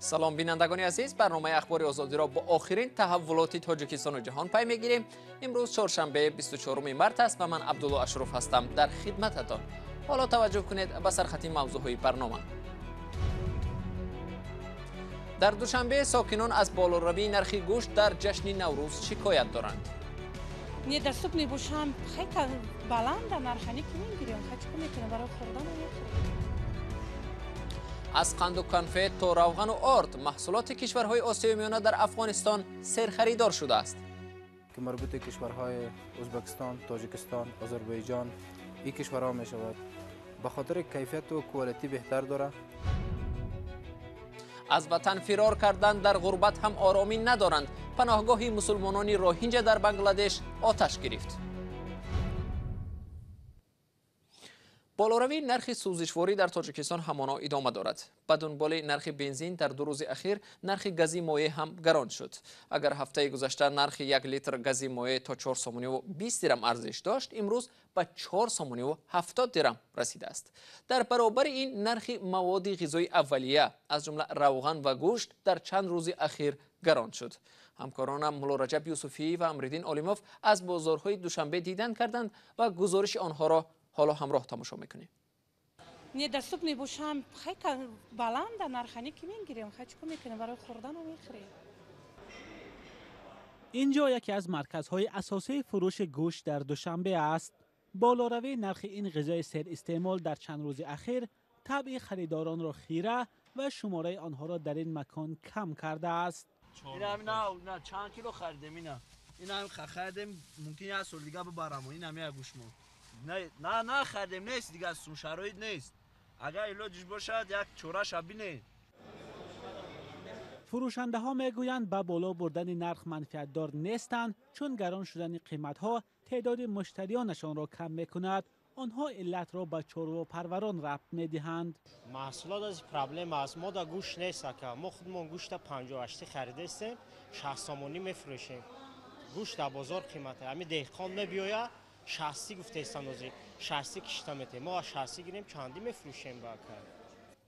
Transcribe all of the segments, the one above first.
سلام بینندگان عزیز، برنامه اخبار آزادی را با آخرین تحولات تاجیکستان و جهان پی میگیریم. امروز چهارشنبه 24 مارس است و من عبدالله اشرف هستم در خدمتتان. حالا توجه کنید به سرخط موضوعهای برنامه. در دوشنبه ساکنان از بالاروی نرخ گوشت در جشن نوروز شکایت دارند. недоступный бушам خیلی بلند نرخانی که میگیریم خیلی میتونه برای خوردن میخوریم. از قند و کنفت تا روغن و آرد محصولات کشورهای آسیای میانه در افغانستان سرخریدار شده است. که مربوط کشورهای ازبکستان، تاجیکستان، آذربایجان این کشورها می شود. به خاطر کیفیت و کوالیتی بهتر داره. از وطن فرار کردن در غربت هم آرامی ندارند. پناهگاه مسلمانان روهینجا در بنگلادش آتش گرفت. بالاروی نرخ سوزشواری در تاجیکستان همانا ادامه دارد. به دنبال نرخ بنزین در 2 روز اخیر نرخ گازی مایع هم گران شد. اگر هفته گذشته نرخ 1 لیتر گازی مایع تا 4 سومانی و 20 درم ارزش داشت، امروز به 4 سومانی و 70 درم رسیده است. در برابر این نرخ مواد غذایی اولیه از جمله روغن و گوشت در چند روز اخیر گران شد. همکارانم مولا رجب یوسفی و امرالدین علیموف از بازارهای دوشنبه دیدن کردند و گزارش آنها را حالا همراه تماشا میکنیم. недоступный бушам خیلی بلند نرخانی که میگیریم خیلی میتونه برای خوردن میخوریم. اینجا یکی از مرکزهای اساسی فروش گوشت در دوشنبه است. بالاروی نرخ این غذای سر استعمال در چند روز اخیر طبع خریداران را خیره و شماره آنها را در این مکان کم کرده است. نه چند کیلو خریدیم این هم خریدیم ممکنه از سال دیگه ببرم این هم گوشت مون نه خریدیم نیست دیگه از شرایط نیست. اگر علاجش باشد یک چوره شبینه. فروشنده ها میگویند به بالا بردن نرخ منفعت دار نیستند چون گران شدن قیمت ها تعداد مشتریانشان را کم میکند. آنها علت را به چروا پروران ربط میدهند. محصولات از پرابلم است. ما در گوشت نیست که ما خودمون گوشت 58 خریده استیم 60 سومانی میفروشیم. گوشت در بازار قیمته همین دهقان میبیاید 60 گفته است اندازه 60 کشته میته ما 60 گیریم چندی میفروشیم با کار.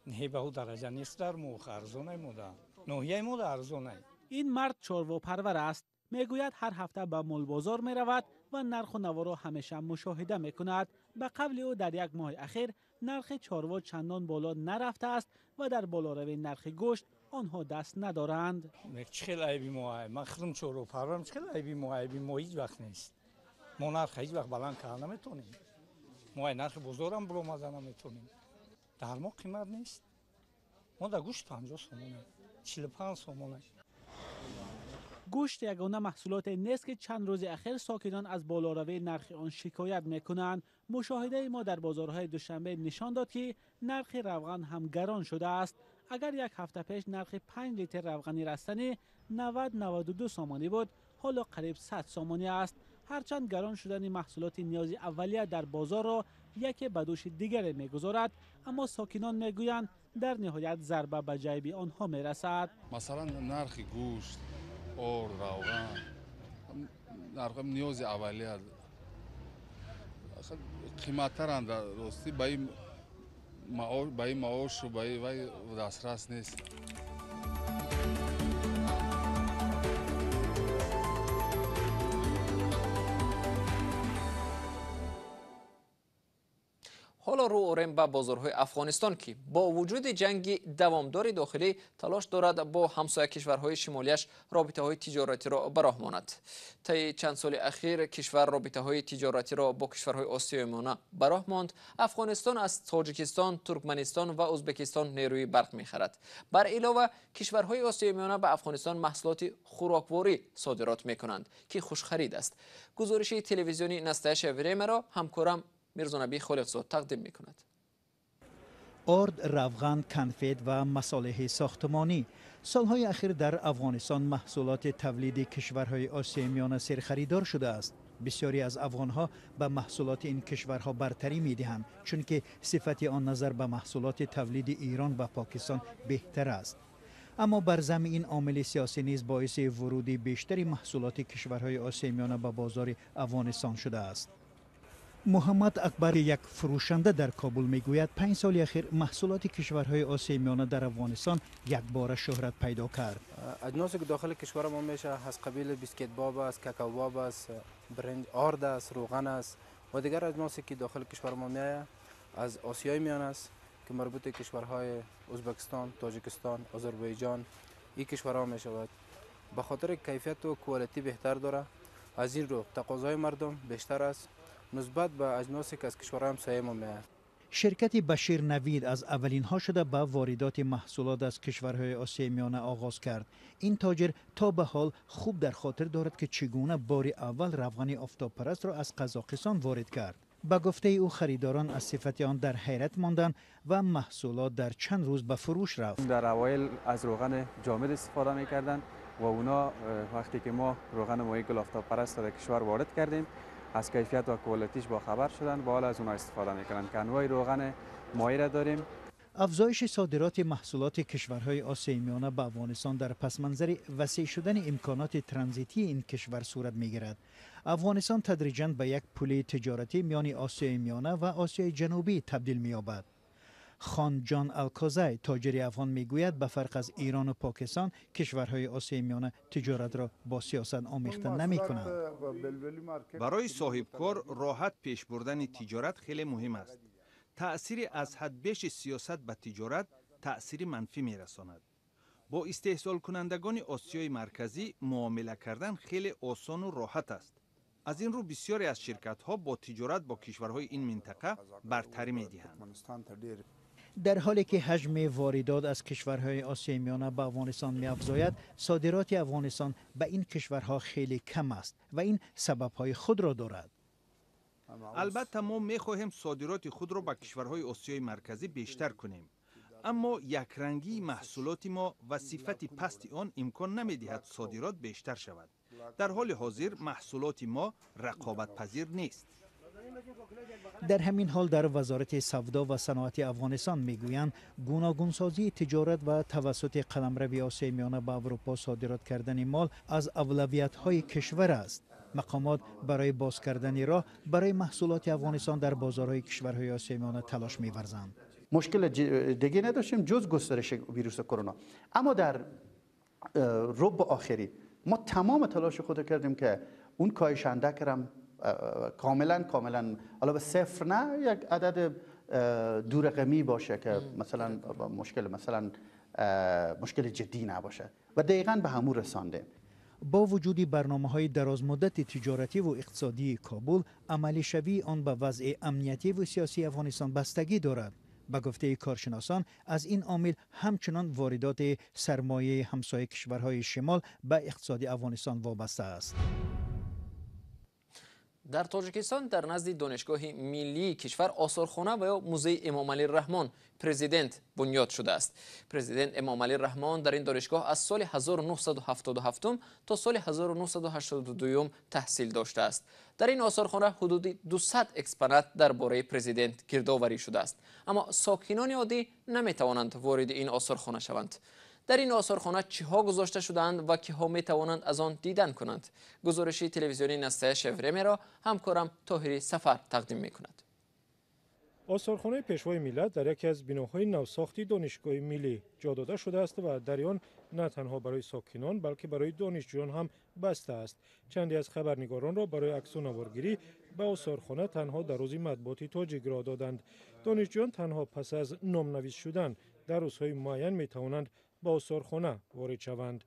نه به اون درجه نیست در موخ ارزونه موده نوحیه موده ارزونه. این مرد چروا پرور است. میگوید هر هفته به مول بازار می رود و نرخ و نوا را همیشه مشاهده می کند. به قبل او در یک ماه اخیر نرخ چاروا چندان بالا نرفته است و در بالاروی نرخ گوشت آنها دست ندارند. چخیل عیبی ما من خودم چروا پرورم چخیل عیبی ما هیچ وقت نیست. ما نرخ هیچ وقت بلند کردن نمیتونیم. ما نرخ بزرگ هم بلند مزن نمیتونیم. در ما قیمت نیست. ما در گوشت 50 سومونه 45 سومونه. گوشت یگانه محصولات نیست که چند روز اخیر ساکنان از بالاروی نرخ آن شکایت میکنند. مشاهده ما در بازارهای دوشنبه نشان داد که نرخ روغن هم گران شده است. اگر یک هفته پیش نرخ 5 لیتر روغن رستنی 90-92 سومانی بود، حالا قریب 100 سومانی است. هرچند گران شدن محصولات نیازی اولیه در بازار را یکی به دوش دیگر میگذارد، اما ساکنان میگویند در نهایت ضربه به جیب آنها میرسد. مثلا نرخ گوشت، آرد، روغن، نرخ نیازی اولیه قیمت ترند راستی به این معاش و به این دسترس نیست. حالا رو آوریم به بازارهای افغانستان که با وجود جنگ دوامدار داخلی تلاش دارد با همسایه کشورهای شمالیش رابطه های تجارتی را براه ماند. طی چند سال اخیر کشور رابطه های تجارتی را با کشورهای آسیای میانه براه ماند. افغانستان از تاجیکستان، ترکمنستان و ازبکستان نیروی برق میخرد. بر علاوه کشورهای آسیای میانه به افغانستان محصولات خوراکواری صادرات میکنند که خوش خرید است. گزارش تلویزیونی نستعش وریم را همکارم میرزا نبی خالقزاد تقدیم میکند. آرد، روغن، کنفت و مصالح ساختمانی سالهای اخیر در افغانستان محصولات تولید کشورهای آسیای میانه سرخریدار شده است. بسیاری از افغانها به محصولات این کشورها برتری میدهند چون که صفت آن نظر به محصولات تولید ایران و پاکستان بهتر است. اما بر ضمن این عامل سیاسی نیز باعث ورود بیشتری محصولات کشورهای آسیای میانه به بازار افغانستان شده است. محمد اکبر یک فروشنده در کابل میگوید 5 سال اخیر محصولات کشورهای آسیای میانه در افغانستان یک بار شهرت پیدا کرد. اجناسی که داخل کشور ما میشه از قبیل بیسکیت باب است، کاکائو باب است، برنج آرد است، روغن است و دیگر اجناسی که داخل کشور ما میآید از آسیای میانه است که مربوط کشورهای ازبکستان، تاجیکستان، آذربایجان این کشورها می شود. به خاطر کیفیت و کوالیتی بهتر داره، از این رو تقاضای مردم بیشتر است نسبت به اجناسی که از کشورهای همسایه ما میآید. شرکت بشیر نوید از اولین ها شده به واردات محصولات از کشورهای آسیای میانه آغاز کرد. این تاجر تا به حال خوب در خاطر دارد که چگونه بار اول روغن آفتاب پرست را از قزاقستان وارد کرد. به گفته او خریداران از صفت آن در حیرت ماندند و محصولات در چند روز به فروش رفت. در اوایل از روغن جامد استفاده می‌کردند و اونا وقتی که ما روغن ماهی گل آفتاب پرست را در کشور وارد کردیم از کیفیت و کوالیتیش با خبر شدن با حال از اونا استفاده میکنن که انواع روغن ماهی را داریم. افزایش صادرات محصولات کشورهای آسیای میانه به افغانستان در پس منظر وسیع شدن امکانات ترانزیتی این کشور صورت میگیرد. افغانستان تدریجاً به یک پل تجارتی میان آسیای میانه و آسیای جنوبی تبدیل می‌یابد. خان جان الکازای تاجر افغان میگوید به فرق از ایران و پاکستان کشورهای آسیای میانه تجارت را با سیاست آمیخته نمی‌کنند. برای صاحب کار راحت پیش بردن تجارت خیلی مهم است. تأثیر از حد بیش سیاست به تجارت تأثیر منفی میرساند. با استحصال کنندگان آسیای مرکزی معامله کردن خیلی آسان و راحت است. از این رو بسیاری از شرکت ها با تجارت با کشورهای این منطقه برتری می‌دهند. در حالی که حجم واردات از کشورهای آسیای میانه به افغانستان می‌افزاید، صادرات افغانستان به این کشورها خیلی کم است و این سبب‌های خود را دارد. البته ما می‌خواهیم صادرات خود را به کشورهای آسیای مرکزی بیشتر کنیم. اما یک رنگی محصولات ما و صفت پست آن امکان نمی‌دهد صادرات بیشتر شود. در حال حاضر محصولات ما رقابت پذیر نیست. در همین حال در وزارت سودا و صنعت افغانستان میگویند گوناگونسازی تجارت و توسط قلمرو آسیای میانه به اروپا صادرات کردن مال از اولویت‌های کشور است. مقامات برای باز کردن راه برای محصولات افغانستان در بازارهای کشورهای آسیای میانه تلاش می‌ورزند. مشکل دیگه نداشتیم جز گسترش ویروس کرونا، اما در ربع آخری ما تمام تلاش خود کردیم که اون کاهش اندک را کاملا حالا به صفر نه یک عدد دو رقمی باشه که مثلا مشکل جدی نباشه و دقیقاً به همون رسانده. با وجود برنامه‌های درازمدت تجارتی و اقتصادی کابل، عملی شوی آن به وضع امنیتی و سیاسی افغانستان بستگی دارد. به گفته کارشناسان از این عامل همچنان واردات سرمایه همسایه کشورهای شمال به اقتصاد افغانستان وابسته است. در تاجیکستان در نزد دانشگاه ملی کشور آثارخانه و یا موزه امام علی رحمان پرزیدنت بنیاد شده است. پرزیدنت امام علی رحمان در این دانشگاه از سال 1977 تا سال 1982 تحصیل داشته است. در این آثارخانه حدود 200 اکسپونات درباره پرزیدنت گردآوری شده است، اما ساکنان عادی نمیتوانند وارد این آثارخانه شوند. در این آثارخانه چیها گذاشته شدند و کیها می توانند از آن دیدن کنند؟ گزارش تلویزیونی نسته شفرمی را همکارم طاهری سفر تقدیم می کند. آثارخانه پیشوای ملت در یکی از بناهای نوساختی دانشگاه ملی جا داده شده است و در آن نه تنها برای ساکنان بلکه برای دانشجویان هم بسته است. چندی از خبرنگاران را برای عکس و نوارگیری به آثارخانه تنها در روز مطبوعات تاجیک را دادند. دانشجویان تنها پس از نام‌نویس شدن در روزهای معین می توانند با آثارخانه وارد شوند.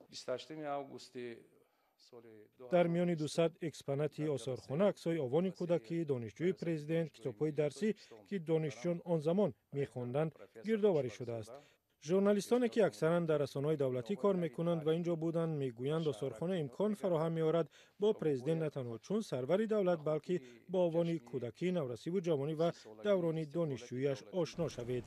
در میان 200 اکسپوناتی آثارخانه عکس‌های آوان کودکی دانشجوی پرزیدنت، کتاب‌های درسی که دانشجویان آن زمان می‌خواندند گردآوری شده است. ژورنالیستانی که اکثرا در رسانه‌های دولتی کار می‌کنند و اینجا بودند می‌گویند آثارخانه امکان فراهم می‌آورد با پرزیدنت نه تنها چون سروری دولت بلکه با آوان کودکی، نورسی و جوانی و دوران دانشجویی‌اش آشنا شوید.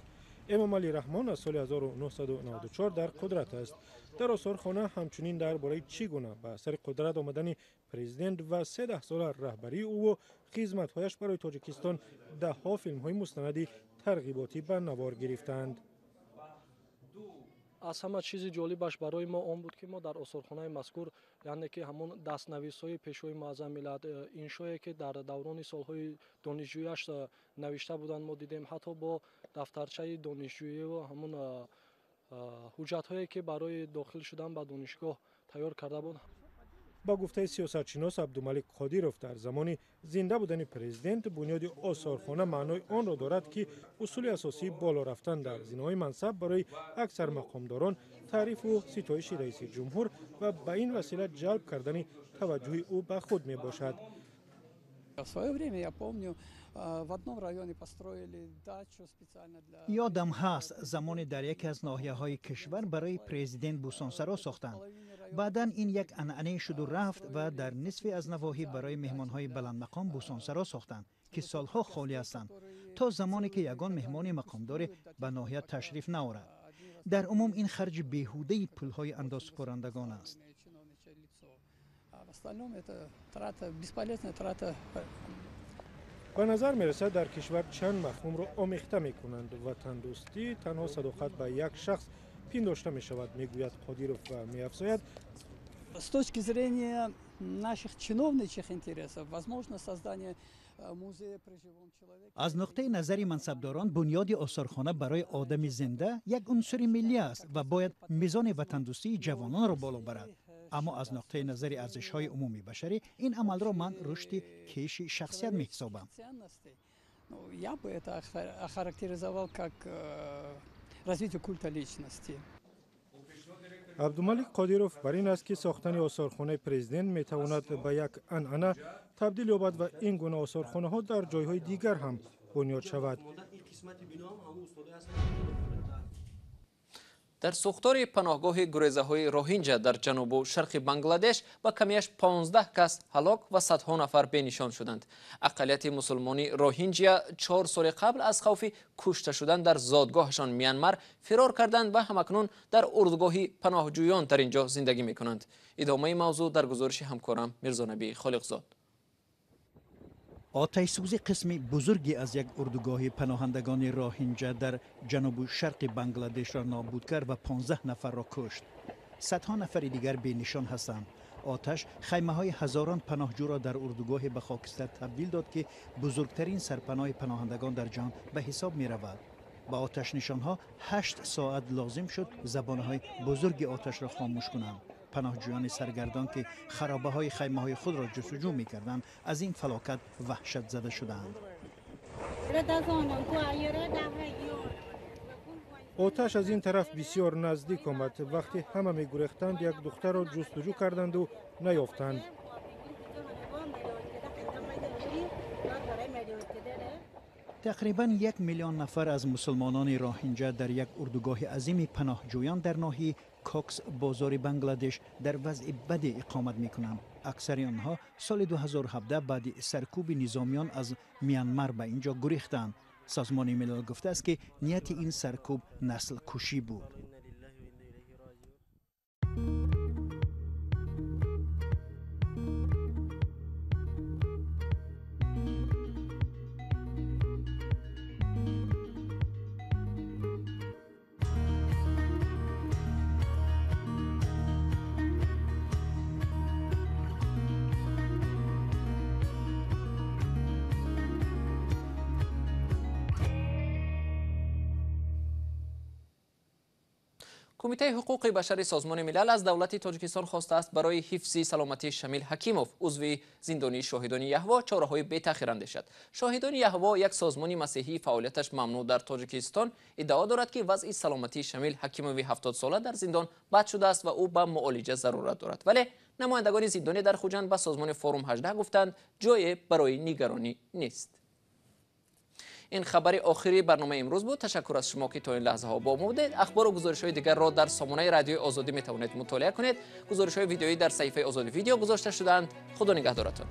امام علی رحمان از سال 1994 در قدرت است. در آثارخانه همچنین درباره چگونه به سر قدرت آمدن پرزیدنت و 13 سال رهبری او و خدمت‌هایش برای تاجیکستان ده‌ها فیلم‌های مستندی ترغیباتی به نوار گرفتند. аз ҳама чизи ҷолибаш барои мо он буд ки мо дар осорхонаи мазкур яъне ки ҳамон дастнависҳои пешои муаззам миллат иншое ки дар даврони солҳои донишҷӯяш навишта буданд мо дидем. ҳатто бо дафтарчаи донишҷӯиву ҳамон ҳуҷҷатҳое ки барои дохил шудан ба донишгоҳ тайёр карда буд. با گفته سیاستشناس عبدالملک قادیروف در زمان زنده بودن پرزیدنت بنیاد آثارخانه معنای آن را دارد که اصول اساسی بالا رفتن در زینه‌های منصب برای اکثر مقامداران تعریف و ستایش رئیس جمهور و به این وسیله جلب کردن توجه او به خود می باشد. یادم هست زمانی در یکی از ناحیه‌های کشور برای پرزیدنت بوستانسرا ساختند. بعداً این یک عنعنه شد و رفت و در نصفی از نواحی برای مهمان‌های بلند مقام بوستانسرا ساختند که سالها خالی هستند تا زمانی که یگان مهمان مقامدار به ناحیه تشریف نیاورد. در عموم این خرج بیهوده پول‌های اندازه‌سپارندگان است. به نظر میرسد در کشور چند مفهوم را آمیخته می کنند. وطن دوستی تنها صداقت به یک شخص پنداشته می شود، میگوید قادیروف و می افزاید. С точки зрения наших чиновничьих интересов, возможно создание музея при живом человеке. از نقطه نظر منصبداران بنیاد آثارخانه برای آدم زنده یک عنصر ملی است و باید میزان وطن دوستی جوانان را بالا برد. اما از نقطه نظر ارزش‌های عمومی بشری این عمل را من رشد کیش شخصیت می‌حسابم. Я бы это охарактеризовал как развитие культа личности. عبدالملک قادیروف بر این است که ساختن آثارخانه پرزیدنت میتواند به یک عنعنه تبدیل یابد و این گونه آثارخانه ها در جایهای دیگر هم بنیاد شود. در سوختار پناهگاه گریزه‌های روهینجا در جنوب و شرق بنگلادش با کمیش 15 کس هلاک و صدها نفر بنشان شدند. اقلیت مسلمانی روهینجا 4 سال قبل از خوف کشته شدن در زادگاهشان میانمار فرار کردند و همکنون در اردوگاه پناهجویان در اینجا زندگی میکنند. ادامه موضوع در گزارش همکارم میرزا نبی خالقزاد. آتش سوزی قسم بزرگی از یک اردوگاه پناهندگان روهینجا در جنوب شرق بنگلادش را نابود کرد و 15 نفر را کشت. صدها نفر دیگر بی‌نشان هستند. آتش خیمه‌های هزاران پناهجو را در اردوگاه به خاکستر تبدیل داد که بزرگترین سرپناه پناهندگان در جهان به حساب می‌رود. با آتش نشانها 8 ساعت لازم شد زبانه‌های بزرگ آتش را خاموش کنند. پناهجویان سرگردان که خرابه‌های خیمه‌های خود را جستجو می‌کردند از این فلاکت وحشت زده شدند. آتش از این طرف بسیار نزدیک آمد. وقتی همه می‌گریختند یک دختر را جستجو کردند و نیافتند. تقریباً 1 میلیون نفر از مسلمانان روهینجا در یک اردوگاه عظیم پناهجویان در ناحیه کوکس بازار بنگلادش در وضع بد اقامت می‌کنند. اکثر آنها سال 2017 بعد سرکوب نظامیان از میانمار به اینجا گریختند. سازمان ملل گفته است که نیت این سرکوب نسل کشی بود. کمیته حقوق بشر سازمان ملل از دولت تاجیکستان خواسته است برای حفظ سلامتی شمیل حکیموف عضو زندانی شاهدان یهوه چاره‌های بی‌تأخیر اندیشد. شاهدان یهوه یک سازمان مسیحی فعالیتش ممنوع در تاجیکستان ادعا دارد که وضع سلامتی شمیل حکیموف 70 ساله در زندان بد شده است و او به معالجه ضرورت دارد. ولی نمایندگان زندانی در خوجند به سازمان فروم 18 گفتند جای برای نگرانی نیست. این خبر آخری برنامه امروز بود. تشکر از شما که تا این لحظه ها با ما بودید. اخبار و گزارش های دیگر را در سامانه رادیو آزادی می توانید مطالعه کنید. گزارش های ویدیویی در صفحه آزادی ویدیو گذاشته شدند. خدا نگهدارتان.